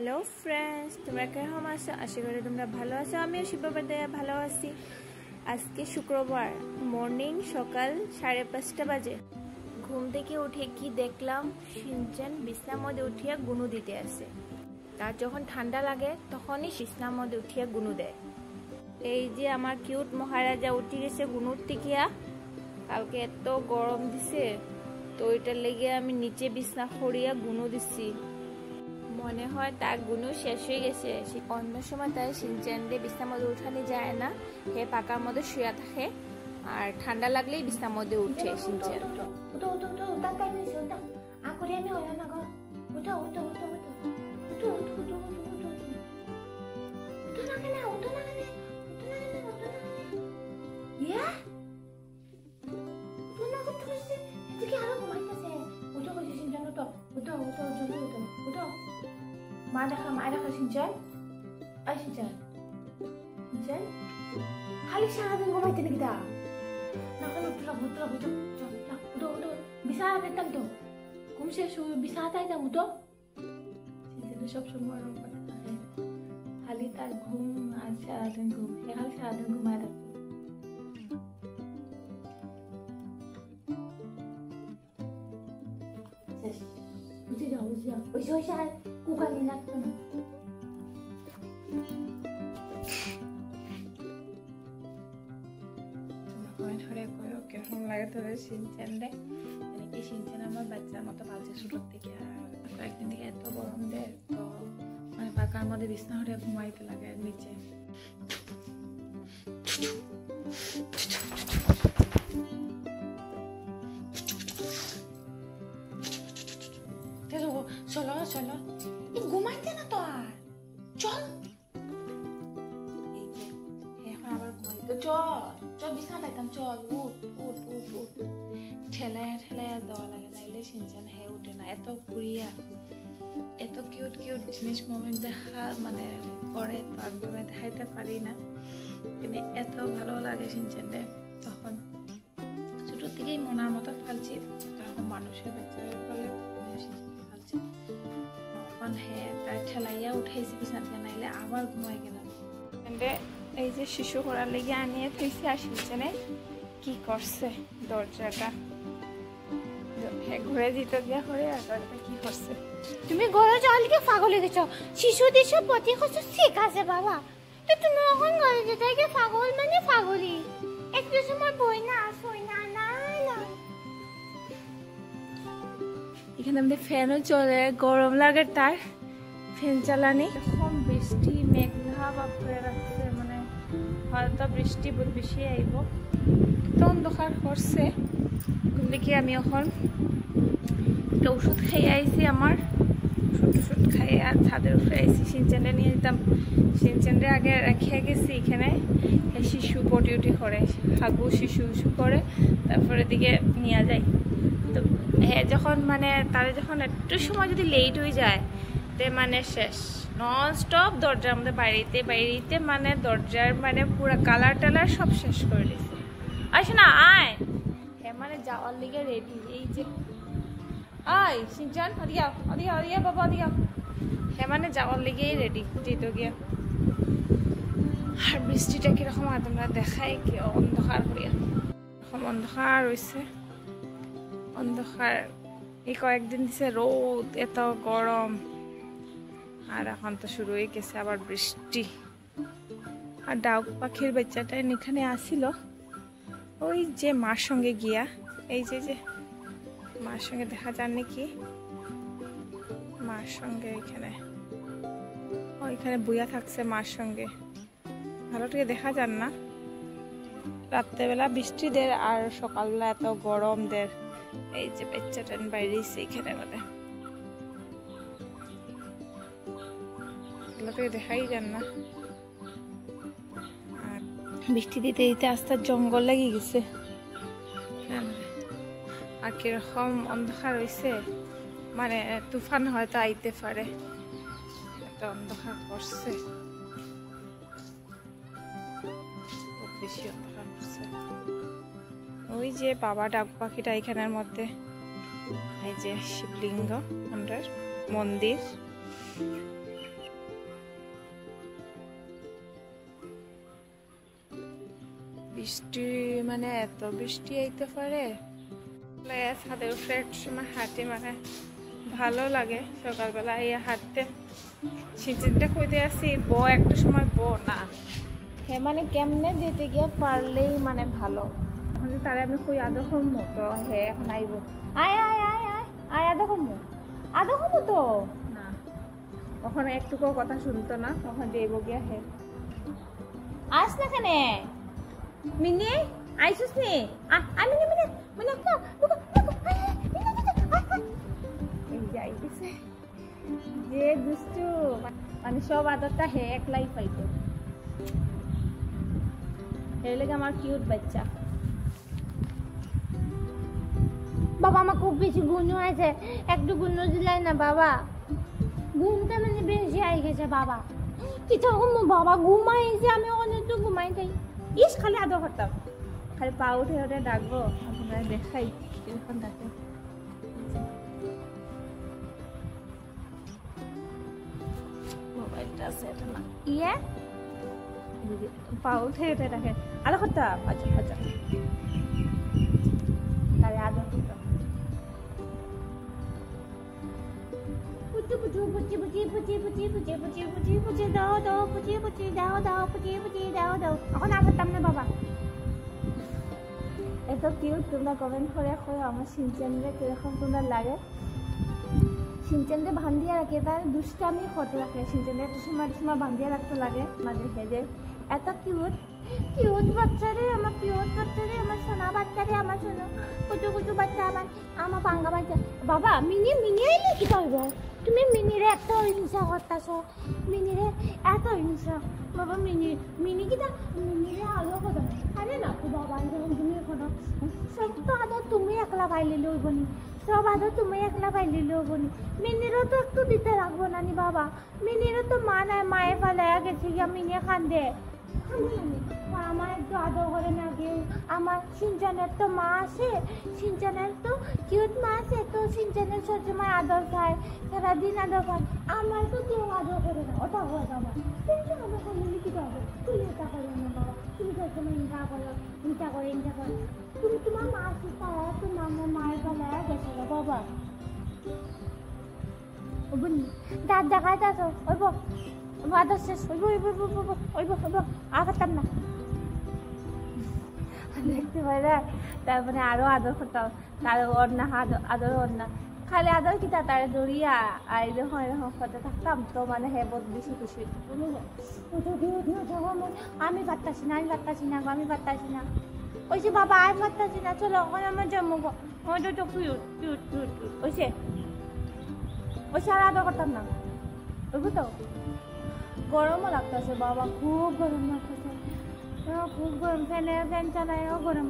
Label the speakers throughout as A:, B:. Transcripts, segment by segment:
A: Hello friends, তোমরা কেমন আছো? আশা করি তোমরা ভালো আছো। আমিও শিব বাবার দয়া ভালো আছি। আজকে শুক্রবার মর্নিং, সকাল 5:30 বাজে। ঘুম থেকে উঠে কি দেখলাম, শিনচান বিছনার মধ্যে উঠিয়া গুনু দিতে আসে। তার যখন ঠান্ডা লাগে তখনই বিছনার মধ্যে উঠিয়া গুনু দেয়। এই যে আমার কিউট মহারাজা উঠে গেছে গুনুর টিকিয়া। কালকে এত গরম দিছে, তো ওইটার লেগে আমি নিচে বিছনা খড়িয়া গুনু দিছি। মনে হয় তার গুনু শেষ হয়ে গেছে। অন্য সময় তাই শিনচান দিয়ে বিছনার মধ্যে উঠানি যায় না, হে পাকার মধ্যে শুয়ে থাকে, আর ঠান্ডা লাগলেই বিছনার মধ্যে উঠে শিনচান।
B: মা দেখা শিনচান। আই শিনচান, শিনচান খালি সারাদিন ঘুমাইতে নাকি দা না? কেন উঠো বিছানা দেখতাম তো, ঘুম শেষ বিছানাতে আইতাম। উঠো। শিনচান সবসময় ওরকম করে থাকে, খালি তার ঘুম আর সারাদিন ঘুম, খালি সারাদিন ঘুমায় থাকতো। বুঝে যাও ওই আর কুকালি লাগতো না।
A: কেমন লাগে তোদের শিনচানরে? এই শিনচান আমার বাচ্চার মতো পালছে ছোটোর থেকে, আর কয়েকদিন থেকে এত গরম দেয়, তো মানে পাকার মধ্যে বিছনা হয়ে ঘুমাইতে লাগে নিচে।
B: চলো চলো, ঘুমাইতে না তো আর, চল। এখন আবার ঘুমাইতে, চল বিছানা পাইতাম, চল উঠ উঠ উঠ উঠ। ঠেলায় ঠেলায় দেওয়া লাগে, নাইলে শিনচান হে উঠে না। এত ঘুরিয়া এত কিউট কিউট জিনিস মোমেন্ট দেখা মানে করে, তো আমি দেখাইতে পারি না, কিন্তু এত ভালো লাগে শিনচানরে। তখন ছোটোর থেকেই মনার মতো ফালছি, তখন মানুষের বাচ্চারা ফলে ফালছি। তখন হ্যাঁ তার ঠেলাইয়া উঠাইছি বিছানা থেকে, নাইলে আবার ঘুমাই গেলাম।
A: এই যে শিশু করার লেগে আনিয়ে থইছি, আর শিনচানে কি করছে দরজাটা ঘুরে দিতে গিয়া করে, আর দরজাটা কি করছে।
C: তুমি ঘরে জলকে পাগল হয়ে গেছো। শিশু দেশ প্রতি কিছু ঠিক আছে বাবা, তো তুমি এখন ঘরে যেতে গিয়ে পাগল মানে পাগলই। একটু সময় বই না আসই না না না।
A: এখানে আমাদের ফ্যানও চলে, গরম লাগে তার, ফ্যান চালানি। এখন বৃষ্টি মেঘলা ভাব করে রাখছে, মানে হয়তো বৃষ্টি বহুত বেশি আইব। তো অন্ধকার করছে। দেখি আমি এখন একটা ওষুধ খাইয়ে আইছি, আমার ওষুধ খাইয়ে আর ছাদের উপরে আইছি। শিনচানরে নিয়ে যেতাম, শিনচানরে আগে রেখে গেছি এখানে। শিশু পটি উটি করে, হাগু শিশু করে, তারপরে দিকে নিয়ে যায়। তো হ্যাঁ যখন মানে তারা যখন একটু সময় যদি লেট হয়ে যায়, তে মানে শেষ, নন স্টপ দরজার মধ্যে বাইরেতে মানে দরজার মানে পুরো কালার টালার সব শেষ করে দিয়েছে। আসে না আয়, হ্যাঁ মানে যাওয়ার লিগে রেডি। এই যে আয় শিনচান, অদিয়া বাবা অদিয়া, হ্যাঁ মানে যাওয়ার লিগেই রেডি যেত গিয়া। আর বৃষ্টিটা কিরকম আর তোমরা দেখাই কি অন্ধকার করিয়া, এরকম অন্ধকার রয়েছে। অন্ধকার এই কয়েকদিন দিছে রোদ, এত গরম, আর এখন তো শুরু হয়ে গেছে আবার বৃষ্টি। আর ডাক পাখির বাচ্চাটা এখানে আসিল, ওই যে মার সঙ্গে গিয়া, এই যে মার সঙ্গে দেখা যান নাকি, মার সঙ্গে এখানে বুয়া থাকছে মার সঙ্গে, ভালো করে দেখা যান না। রাত্রেবেলা বৃষ্টি দের আর সকালবেলা এত গরম দের। এই যে বাচ্চাটা বাইরে এখানে বলে, ভালো করে দেখাই যান না। আর বৃষ্টি দিতে দিতে আস্তে জঙ্গল লেগে গেছে, আর কিরকম অন্ধকার হয়েছে, মানে তুফান হয়তো আইতে পারে, এত অন্ধকার করছে, খুব বেশি অন্ধকার করছে। ওই যে বাবা ডাক পাখিটা এখানের মধ্যে, এই যে শিবলিঙ্গ মন্দির, বৃষ্টি মানে এত বৃষ্টি আইতে পারে ছাদের উপরে একটু সময় হাঁটি মানে ভালো লাগে সকালবেলা এই হাঁটতে সিজনটা কইতে আসি একটা সময় না হে মানে কেমনে যেতে গিয়ে পারলেই মানে ভালো এখন তারে আমি কই আদৌ কমবো তো হে এখন আইব আয় আয় আয় আয় আয় আদৌ কমবো তো না ওখানে একটুকু কথা শুনতো না তখন যাইব গিয়া হে আস না কেন মিনি আইসুস নি আমি মিনি মিনি যাইতেছে যে দুষ্টু মানে সব আদরটা হে একলাই পাইতো এই লাগে আমার কিউট বাচ্চা
C: বাবা আমার খুব বেশি গুণ হয়েছে একটু গুণ দিলাই না বাবা ঘুমটা মানে বেশি আই গেছে বাবা কি তখন বাবা ঘুমাইছে আমি ওখানে একটু ঘুমাই যাই
A: ইস খালি আদর করতাম খালি পা উঠে উঠে ডাকবো আপনারা দেখাই কিরকম ডাকে মোবাইলটা আছে এটা না
C: ইয়ে
A: পা উঠে উঠে ডাকে আদর করতাম আচ্ছা আচ্ছা তাহলে আদর করতাম
C: পুচি পুচি পুচি পুচি পুচি পুচি পুচি পুচি পুচি পুচি দাও দাও পুচি পুচি দাও দাও পুচি পুচি দাও দাও এখন আর করতাম না বাবা
A: এত কিউট তোমরা কমেন্ট করে আমার সিনচেনরে কিরকম তোমরা লাগে সিনচেনরে বান্ধিয়া রাখে তার দুষ্টামি হতে রাখে সিনচেনরে একটা সময় বান্ধিয়া রাখতে লাগে মাঝে হেজে এত কিউট
C: কিউট বাচ্চারে আমার সোনা বাচ্চারে আমার সোনা কুচু কুচু বাচ্চা আমার পাঙ্গা বাচ্চা বাবা মিনি মিনি আইলে কি করবো তুমি মিনিরে এত হিংসা করতেছ মিনিরে এত হিংসা বাবা মিনি কিটা মিনিরে আলো কথা আরে না তো বাবা যখন তুমি কথা সব তো আদর তুমি একলা পাইলে লইবনি সব আদর তুমি একলা পাইলে লইবনি মিনিরও তো একটু দিতে রাখবো না নি বাবা মিনিরও তো মা নাই মায়ে ফেলে গেছে গিয়া মিনিয়ে কান্দে আমার একটু আদর করে না কেউ আমার সিনচানের তো মা আছে সিনচানের তো কিউট মা আছে তো সিনচানের সবসময় আদর খায় সারাদিন আদর খায় আমার তো কেউ আদর করে না ওটা হয় বাবা কিন্তু আদর করলে কি হবে তুমি এটা করো না বাবা তুমি সবসময় ইনটা করো তুমি তোমার মা আছে তারা তো মায়ের বেলায় গেছে বাবা দাঁত দেখাইতে আসো ওইব আদর শেষ ওইব আগাতাম না
A: দেখতে পাই না তারপরে আরো আদর করতাম তার অন্যা আদর অন্যা খালি আদর কিতা তারে দৌড়িয়া আর এরকম করতে থাকতাম তো মানে হে বহুত বেশি খুশি
C: আমি পারতাছি না ওই যে বাবা আর পারতাছি না চলো ওখানে আমার জন্ম তো
A: ওইসে আর আদর করতাম না ওইব তো গরমও লাগতেছে বাবা খুব গরম লাগতেছে খুব গরম ফ্যান চালায়ও গরম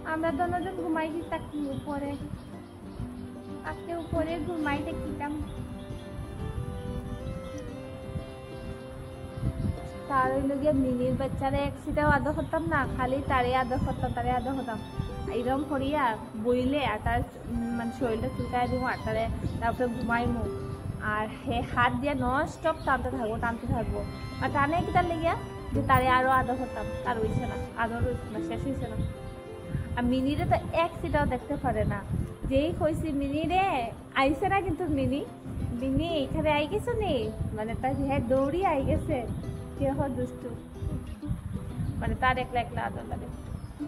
A: আমরা দুজন ঘুমাইছি থাকি উপরে আজকে উপরে ঘুমাই দেখিতাম তার ওই লোক মিনির বাচ্চারে এক সিটাও আদর করতাম না খালি তারে আদর করতাম এরকম করিয়া বইলে আর তার মানে শরীরটা চুলকায় দিব আর তারপরে ঘুমাইমু আর হে হাত দিয়ে নন স্টপ টানতে থাকবো আর টানে কি তার লেগিয়া যে তারে আরো আদর করতাম তার হইছে না আদর হইছে না শেষ হয়েছে না আর মিনিরে তো এক সিটাও দেখতে পারে না যেই কইছি মিনিরে আইছে না কিন্তু মিনি এখানে আই গেছে নি মানে তার হ্যাঁ দৌড়ি আই গেছে কেহ দুষ্টু মানে তার একলা আদর লাগে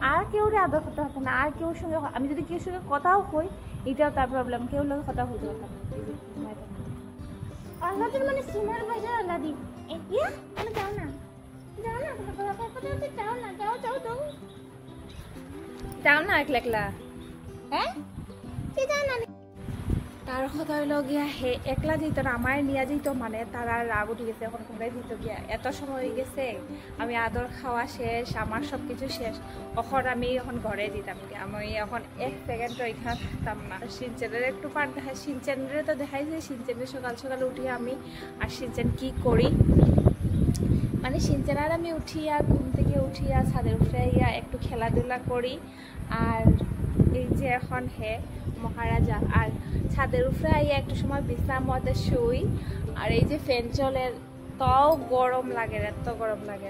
A: আর কেউ আদর করতে হবে না আর কেউ সঙ্গে আমি যদি কেউ সঙ্গে কথাও কই এটাও তার প্রবলেম কেউ লোক কথা হইতে পারতাম
C: আল্লাহদের মানে সিনার বাজার আল্লাহ দি ইয়া আমি যাও না
A: যাও না একলা
C: হ্যাঁ কি যাও না
A: তার কথা হইল গিয়া হে একলা যেত না আমার নিয়ে যেত মানে তার আর রাগ উঠে গেছে এখন ঘুরে যেত গিয়া এত সময় হয়ে গেছে আমি আদর খাওয়া শেষ আমার সব কিছু শেষ এখন আমি এখন ঘরে দিতাম গিয়া আমি এখন এক সেকেন্ড এখানে থাকতাম না সিনচেনের একটু পার দেখাই সিনচেনের তো দেখাই যে সিনচেনের সকাল উঠি আমি আর সিনচেন কি করি মানে সিনচেন আর আমি উঠিয়া ঘুম থেকে উঠিয়া ছাদের উঠে একটু খেলাধুলা করি আর এই যে এখন হে মহারাজা আর ছাদের উপরে আইয়া একটু সময় বিশ্রাম মধ্যে শুই আর এই যে ফ্যান চলে তাও গরম লাগে এত গরম লাগে